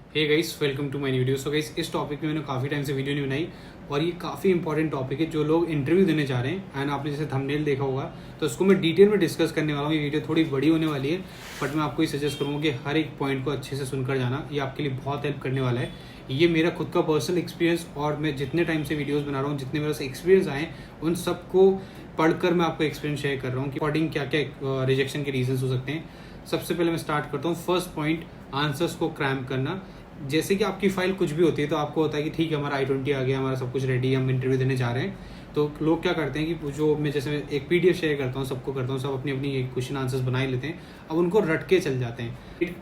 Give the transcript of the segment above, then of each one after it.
Hey guys, welcome to my video. So guys, इस topic में मैंने काफ़ी टाइम से वीडियो नहीं बनाई और ये काफ़ी इंपॉर्टेंट टॉपिक है जो लोग इंटरव्यू देने जा रहे हैं। एंड आपने जैसे थंबनेल देखा होगा तो उसको मैं डिटेल में डिस्कस करने वाला हूँ। ये वीडियो थोड़ी बड़ी होने वाली है, बट मैं आपको ये सजेस्ट करूँगा कि हर एक पॉइंट को अच्छे से सुनकर जाना। ये आपके लिए बहुत हेल्प करने वाला है। ये मेरा खुद का पर्सनल एक्सपीरियंस और मैं जितने टाइम से वीडियोज़ बना रहा हूँ, जितने मेरे से एक्सपीरियंस आए उन सबको पढ़कर मैं आपको एक्सपीरियंस शेयर कर रहा हूँ कि अकॉर्डिंग क्या क्या रिजेक्शन के रीजंस हो सकते हैं। सबसे पहले मैं स्टार्ट करता हूँ। फर्स्ट पॉइंट, आंसर्स को क्रैम्प करना। जैसे कि आपकी फाइल कुछ भी होती है तो आपको होता है कि ठीक है, हमारा I-20 आ गया, हमारा सब कुछ रेडी है, हम इंटरव्यू देने जा रहे हैं। तो लोग क्या करते हैं कि जो मैं जैसे एक PDF शेयर करता हूँ, सबको करता हूँ, सब अपनी अपनी क्वेश्चन आंसर्स बना ही लेते हैं। अब उनको रट के चल जाते हैं।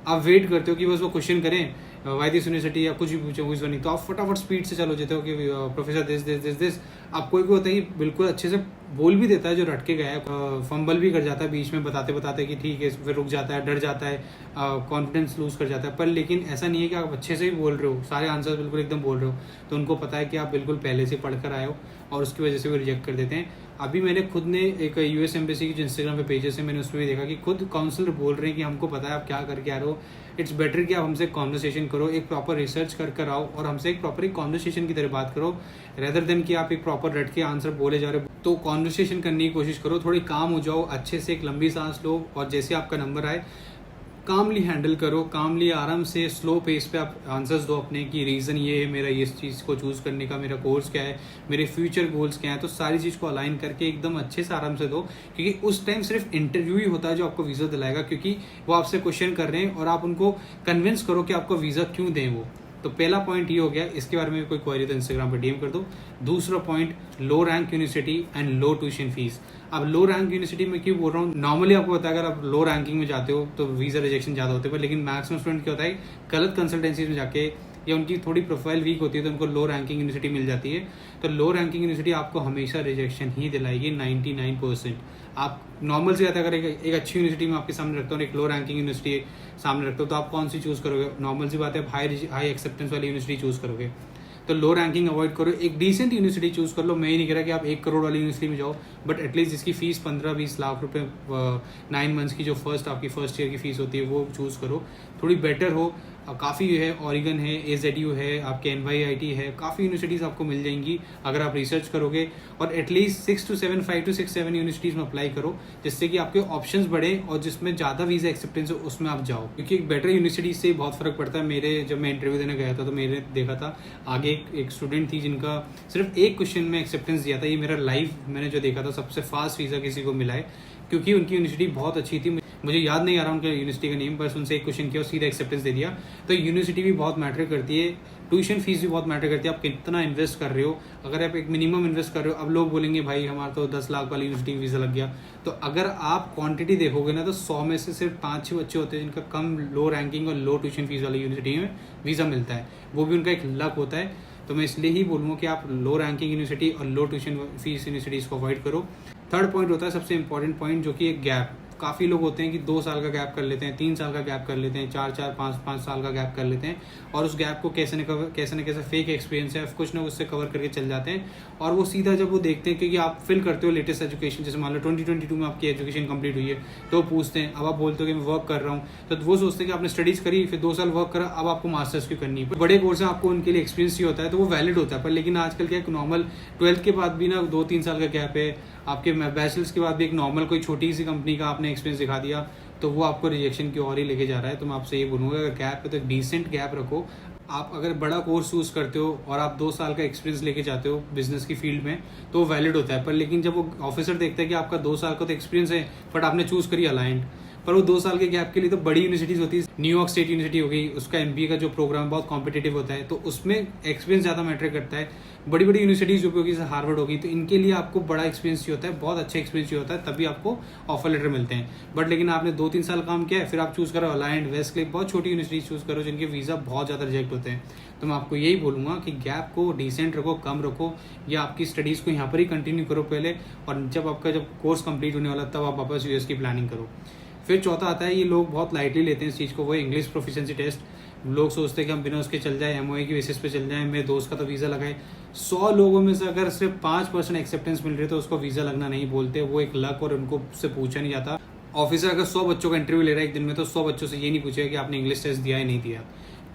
आप वेट करते हो कि बस वो क्वेश्चन करें, वाई दिस यूनिवर्सिटी या कुछ भी पूछो कुछ नहीं, तो आप फटाफट स्पीड से चलो जाते हो कि professor this this this this. आप कोई होता है कि बिल्कुल अच्छे से बोल भी देता है जो रट के गया है, फंबल भी कर जाता है बीच में बताते बताते कि ठीक है, फिर रुक जाता है, डर जाता है, कॉन्फिडेंस लूज कर जाता है। पर लेकिन ऐसा नहीं है कि आप अच्छे से ही बोल रहे हो, सारे आंसर बिल्कुल एकदम बोल रहे हो, तो उनको पता है कि आप बिल्कुल पहले से पढ़ कर आए हो और उसकी वजह से वो रिजेक्ट कर देते हैं। अभी मैंने खुद ने एक US एम्बेसी की जो इंस्टाग्राम पे पेजेस है, मैंने उसमें भी देखा कि खुद काउंसलर बोल रहे हैं कि हमको पता है आप क्या करके आ रहे हो। इट्स बेटर कि आप हमसे कॉन्वर्सेशन करो, एक प्रॉपर रिसर्च कर आओ और हमसे एक प्रॉपर कॉन्वर्सेशन की तरह बात करो, रेदर देन कि आप एक प्रॉपर रट के आंसर बोले जा रहे हो। तो कॉन्वर्सेशन करने की कोशिश करो, थोड़ी काम हो जाओ, अच्छे से एक लंबी सांस लो और जैसे आपका नंबर आए कामली हैंडल करो, कामली आराम से स्लो पेस पे आप आंसर्स दो अपने की रीज़न ये है मेरा इस चीज़ को चूज़ करने का, मेरा कोर्स क्या है, मेरे फ्यूचर गोल्स क्या है। तो सारी चीज़ को अलाइन करके एकदम अच्छे से आराम से दो, क्योंकि उस टाइम सिर्फ इंटरव्यू ही होता है जो आपको वीज़ा दिलाएगा, क्योंकि वो आपसे क्वेश्चन कर रहे हैं और आप उनको कन्विंस करो कि आपको वीज़ा क्यों दें वो। तो पहला पॉइंट ये हो गया। इसके बारे में कोई क्वेरी तो इंस्टाग्राम पर DM कर दो। दूसरा point, low rank university and low tuition fees. अब लो रैंक यूनिवर्सिटी में क्यों बोल रहा हूँ, नॉर्मली आपको पता है अगर आप लो रैंकिंग में जाते हो तो वीज़ा रिजेक्शन ज़्यादा होते हैं, लेकिन मैक्सिमम स्टूडेंट क्या होता है, गलत कंसल्टेंसीज में जाके या उनकी थोड़ी प्रोफाइल वीक होती है तो उनको लो रैंकिंग यूनिवर्सिटी मिल जाती है। तो लो रैंकिंग यूनिवर्सिटी आपको हमेशा रिजेक्शन ही दिलाएगी 99%। आप नॉर्मल से ज़्यादा अगर एक अच्छी यूनिवर्सिटी में आपके सामने रखता हूँ, एक लो रैंकिंग यूनिवर्सिटी सामने रखता हूँ, तो आप कौन सी चूज़ करोगे? नॉर्मल सी बात है, आप हाई एक्सेप्टेंस वाली यूनिवर्सिटी चूज़ करोगे। तो लो रैंकिंग अवॉइड करो, एक डिसेंट यूनिवर्सिटी चूज़ कर लो। मैं ही नहीं कह रहा कि आप 1 करोड़ वाली यूनिवर्सिटी में जाओ, बट एटलीस्ट जिसकी फीस 15-20 लाख रुपए 9 मंथ्स की जो आपकी फर्स्ट ईयर की फीस होती है वो चूज़ करो, थोड़ी बेटर हो। काफ़ी है, ऑरिगन है, AZU है, आपके NYIT है, काफ़ी यूनिवर्सिटीज़ आपको मिल जाएंगी अगर आप रिसर्च करोगे। और एटलीस्ट 6 to 7 5 to 6 7 यूनिवर्सिटीज़ में अप्लाई करो, जिससे कि आपके ऑप्शंस बढ़े और जिसमें ज़्यादा वीज़ा एक्सेप्टेंस हो उसमें आप जाओ, क्योंकि एक बेटर यूनिवर्सिटी से बहुत फ़र्क पड़ता है। मेरे जब मैं इंटरव्यू देने गया था तो मैंने देखा था आगे एक स्टूडेंट थी जिनका सिर्फ एक क्वेश्चन में एक्सेप्टेंस दिया था। ये मेरा लाइव मैंने जो देखा था, सबसे फास्ट वीज़ा किसी को मिला है, क्योंकि उनकी यूनिवर्सिटी बहुत अच्छी थी। मुझे याद नहीं आ रहा उनके यूनिवर्सिटी का नेम, बस उनसे एक क्वेश्चन किया और सीधा एक्सेप्टेंस दे दिया। तो यूनिवर्सिटी भी बहुत मैटर करती है, ट्यूशन फीस भी बहुत मैटर करती है, आप कितना इन्वेस्ट कर रहे हो। अगर आप एक मिनिमम इन्वेस्ट कर रहे हो, अब लोग बोलेंगे भाई हमारा तो 10 लाख वाली यूनिवर्सिटी में वीज़ा लग गया। तो अगर आप क्वांटिटी देखोगे ना, तो 100 में से सिर्फ 5-6 बच्चे होते हैं जिनका कम लो रैंकिंग और लो ट्यूशन फीस वाली यूनिवर्सिटी में वीज़ा मिलता है। वो भी उनका एक लक होता है। तो मैं इसलिए ही बोलूँगा कि आप लो रैंकिंग यूनिवर्सिटी और लो ट्यूशन फीस यूनिवर्सिटीज़ को अवॉइड करो। थर्ड पॉइंट होता है सबसे इंपॉर्टेंट पॉइंट, जो कि एक गैप। काफ़ी लोग होते हैं कि 2 साल का गैप कर लेते हैं, 3 साल का गैप कर लेते हैं, 4-4 5-5 साल का गैप कर लेते हैं और उस गैप को कैसे न कैसे फेक एक्सपीरियंस है कुछ ना कुछ से कवर करके चल जाते हैं। और वो सीधा जब वो देखते हैं, क्योंकि आप फिल करते हो लेटेस्ट एजुकेशन, जैसे मान लो 2022 में आपकी एजुकेशन कंप्लीट हुई है, तो वो पूछते हैं, अब आप बोलते हो कि मैं वर्क कर रहा हूँ, तो वो सोचते हैं कि आपने स्टडीज़ करी, फिर 2 साल वर्क करा, अब आपको मास्टर्स क्यों करनी है। बड़े कोर्स में आपको उनके लिए एक्सपीरियंस ही होता है, तो वो वैलिड होता है। पर लेकिन आजकल क्या है, नॉर्मल 12th के बाद भी ना 2-3 साल का गैप है, आपके बैचलर्स के बाद भी एक नॉर्मल कोई छोटी सी कंपनी का आपने एक्सपीरियंस दिखा दिया, तो वो आपको रिजेक्शन की ओर ही लेके जा रहा है। तो मैं आपसे ये बोलूँगा, अगर गैप है तो एक डिसेंट गैप रखो। आप अगर बड़ा कोर्स चूज़ करते हो और आप 2 साल का एक्सपीरियंस लेके जाते हो बिजनेस की फील्ड में, तो वो वैलिड होता है। पर लेकिन जब वो ऑफिसर देखता है कि आपका 2 साल का तो एक्सपीरियंस है, बट आपने चूज़ करी अलाइंड, पर वो 2 साल के गैप के लिए तो बड़ी यूनिवर्सिटीज़ होती है। न्यूयॉर्क स्टेट यूनिवर्सिटी हो गई, उसका MBA का जो प्रोग्राम बहुत कॉम्पिटेटिव होता है, तो उसमें एक्सपीरियंस ज़्यादा मैटर करता है। बड़ी बड़ी यूनिवर्सिटीज़ जो होगी, जैसे हार्वर्ड होगी, तो इनके लिए आपको बड़ा एक्सपीरियंस चाहिए होता है, बहुत अच्छा एक्सपीरियंस चाहिए होता है, तभी आपको ऑफर लेटर मिलते हैं। बट लेकिन आपने 2-3 साल काम किया है, फिर आप चूज़ करो अलाइंड, वेस्टक्लिफ, बहुत छोटी यूनिवर्सिटीज चूज़ करो जिनके वीज़ा बहुत ज़्यादा रिजेक्ट होते हैं। तो मैं आपको यही बोलूँगा कि गैप को डिसेंट रखो, कम रखो, या आपकी स्टडीज़ को यहाँ पर ही कंटिन्यू करो पहले, और जब कोर्स कंप्लीट होने वाला तब आप वापस US की प्लानिंग करो। फिर चौथा आता है, ये लोग बहुत लाइटली लेते हैं इस चीज़ को, वो इंग्लिश प्रोफिशिएंसी टेस्ट। लोग सोचते हैं कि हम बिना उसके चल जाए, MOA की बेसिस पे चल जाए। मेरे दोस्त का तो वीज़ा लगा है, 100 लोगों में से अगर सिर्फ 5% एक्सेप्टेंस मिल रही है तो उसको वीज़ा लगना नहीं बोलते, वो एक लक और उनको से पूछा नहीं जाता। ऑफिसर अगर 100 बच्चों का इंटरव्यू ले रहा है एक दिन में, तो 100 बच्चों से ये नहीं पूछेगा कि आपने इंग्लिश टेस्ट दिया या नहीं दिया।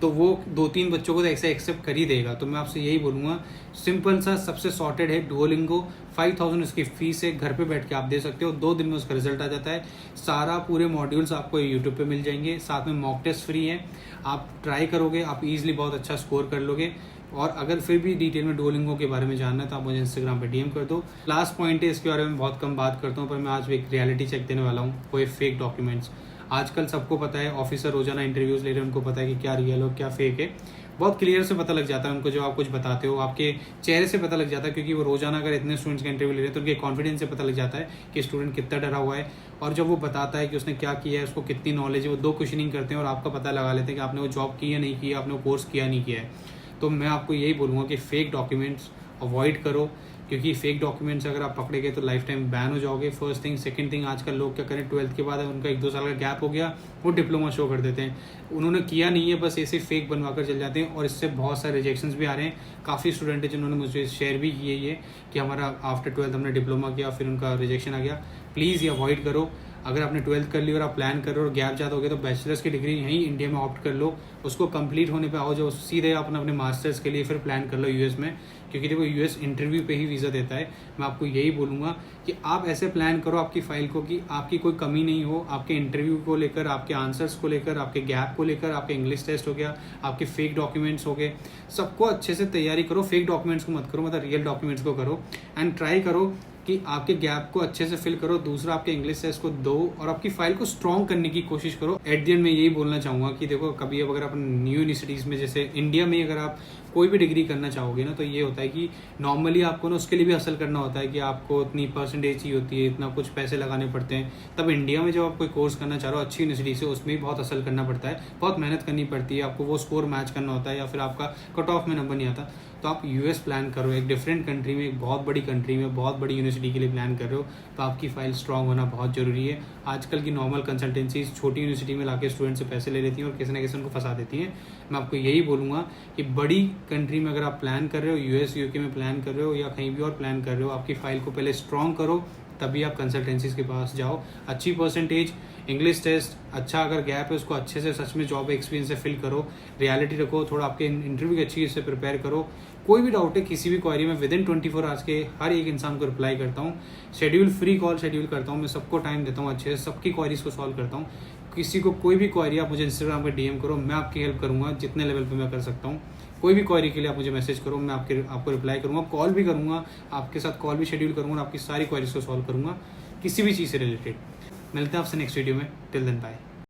तो वो 2-3 बच्चों को तो ऐसे एक्सेप्ट कर ही देगा। तो मैं आपसे यही बोलूँगा, सिंपल सा सबसे सॉर्टेड है डुओलिंगो। 5000 उसकी फीस है, घर पे बैठ के आप दे सकते हो, 2 दिन में उसका रिजल्ट आ जाता है। सारा पूरे मॉड्यूल्स आपको यूट्यूब पे मिल जाएंगे, साथ में मॉक टेस्ट फ्री है। आप ट्राई करोगे, आप इजीली बहुत अच्छा स्कोर कर लोगे। और अगर फिर भी डिटेल में डुओलिंगो के बारे में जानना है तो आप मुझे इंस्टाग्राम पे डीएम कर दो। लास्ट पॉइंट है, इसके बारे में बहुत कम बात करता हूँ, पर मैं आज एक रियलिटी चेक देने वाला हूँ, वो है फेक डॉक्यूमेंट्स। आजकल सबको पता है, ऑफिसर रोजाना इंटरव्यूज ले रहे हैं, उनको पता है कि क्या रियल हो क्या फेक है। बहुत क्लियर से पता लग जाता है उनको, जब आप कुछ बताते हो आपके चेहरे से पता लग जाता है, क्योंकि वो रोजाना अगर इतने स्टूडेंट्स का इंटरव्यू ले रहे हैं तो उनके कॉन्फिडेंस से पता लग जाता है कि स्टूडेंट कितना डरा हुआ है। और जब वो बताता है कि उसने क्या किया है, उसको कितनी नॉलेज है, वो 2 क्वेश्चनिंग करते हैं और आपका पता लगा लेते हैं कि आपने वो जॉब की या नहीं की, आपने वो कोर्स किया नहीं किया है। तो मैं आपको यही बोलूँगा कि फेक डॉक्यूमेंट्स अवॉइड करो, क्योंकि फेक डॉक्यूमेंट्स अगर आप पकड़े गए तो लाइफ टाइम बैन हो जाओगे। First thing. सेकंड थिंग, आजकल लोग क्या करें, 12th के बाद उनका 1-2 साल का गैप हो गया, वो डिप्लोमा शो कर देते हैं, उन्होंने किया नहीं है, बस ऐसे फेक बनवा कर चल जाते हैं। और इससे बहुत सारे रिजेक्शंस भी आ रहे हैं। काफ़ी स्टूडेंट है जिन्होंने मुझे शेयर भी किए ये कि हमारा आफ्टर 12th हमने डिप्लोमा किया, फिर उनका रिजेक्शन आ गया। प्लीज़ ये अवॉइड करो। अगर आपने 12th कर ली और आप प्लान कर रहे हो और गैप ज़्यादा हो गया तो बैचलर्स की डिग्री यहीं इंडिया में ऑप्ट कर लो, उसको कंप्लीट होने पे आओ, जो सीधे आप अपने मास्टर्स के लिए फिर प्लान कर लो यूएस में, क्योंकि देखो यूएस इंटरव्यू पे ही वीज़ा देता है। मैं आपको यही बोलूँगा कि आप ऐसे प्लान करो आपकी फ़ाइल को कि आपकी कोई कमी नहीं हो, आपके इंटरव्यू को लेकर, आपके आंसर्स को लेकर, आपके गैप को लेकर, आपके इंग्लिश टेस्ट हो गया, आपके फेक डॉक्यूमेंट्स हो गए, सबको अच्छे से तैयारी करो। फेक डॉक्यूमेंट्स को मत करो, मतलब रियल डॉक्यूमेंट्स को करो। एंड ट्राई करो कि आपके गैप को अच्छे से फिल करो। दूसरा, आपके इंग्लिश टेस्ट को दो और आपकी फाइल को स्ट्रॉन्ग करने की कोशिश करो। एट द एंड मैं यही बोलना चाहूँगा कि देखो, कभी अब अगर आप न्यू यूनिवर्सिटीज़ में, जैसे इंडिया में अगर आप कोई भी डिग्री करना चाहोगे ना, तो ये होता है कि नॉर्मली आपको ना उसके लिए भी हासिल करना होता है कि आपको इतनी परसेंटेज चाहिए होती है, इतना कुछ पैसे लगाने पड़ते हैं। तब इंडिया में जब आप कोई कोर्स करना चाह रहे हो अच्छी यूनिवर्सिटी से, उसमें भी बहुत हासिल करना पड़ता है, बहुत मेहनत करनी पड़ती है, आपको वो स्कोर मैच करना होता है, या फिर आपका कट ऑफ में नंबर नहीं आता। तो आप यूएस प्लान करो, एक डिफरेंट कंट्री में, एक बहुत बड़ी कंट्री में, बहुत बड़ी यूनिवर्सिटी के लिए प्लान कर रहे हो, तो आपकी फाइल स्ट्रांग होना बहुत जरूरी है। आजकल की नॉर्मल कंसल्टेंसीज छोटी यूनिवर्सिटी में लाके स्टूडेंट से पैसे ले लेती हैं और किसी ना किसी उनको फंसा देती हैं। मैं आपको यही बोलूँगा कि बड़ी कंट्री में अगर आप प्लान कर रहे हो, यूएस यूके में प्लान कर रहे हो या कहीं भी और प्लान कर रहे हो, आपकी फाइल को पहले स्ट्रॉन्ग करो, तभी आप कंसल्टेंसीज के पास जाओ। अच्छी परसेंटेज, इंग्लिश टेस्ट अच्छा, अगर गैप है उसको अच्छे से सच में जॉब एक्सपीरियंस से फिल करो, रियलिटी रखो, थोड़ा आपके इंटरव्यू की अच्छी से प्रिपेयर करो। कोई भी डाउट है, किसी भी क्वेरी में विदिन 24 आवर्स के हर एक इंसान को रिप्लाई करता हूँ। शेड्यूल फ्री कॉल शेड्यूल करता हूँ, मैं सबको टाइम देता हूँ, अच्छे से सबकी क्वेरीज को सॉल्व करता हूँ। किसी को कोई भी क्वेरी आप मुझे इंस्टाग्राम पर डीएम करो, मैं आपकी हेल्प करूँगा जितने लेवल पर मैं कर सकता हूँ। कोई भी क्वेरी के लिए आप मुझे मैसेज करो, मैं आपको रिप्लाई करूँगा, कॉल भी करूँगा, आपके साथ कॉल भी शेड्यूल करूँगा और आपकी सारी क्वेरीज को सॉल्व करूँगा किसी भी चीज़ से रिलेटेड। मिलते हैं आपसे नेक्स्ट वीडियो में। Till then bye.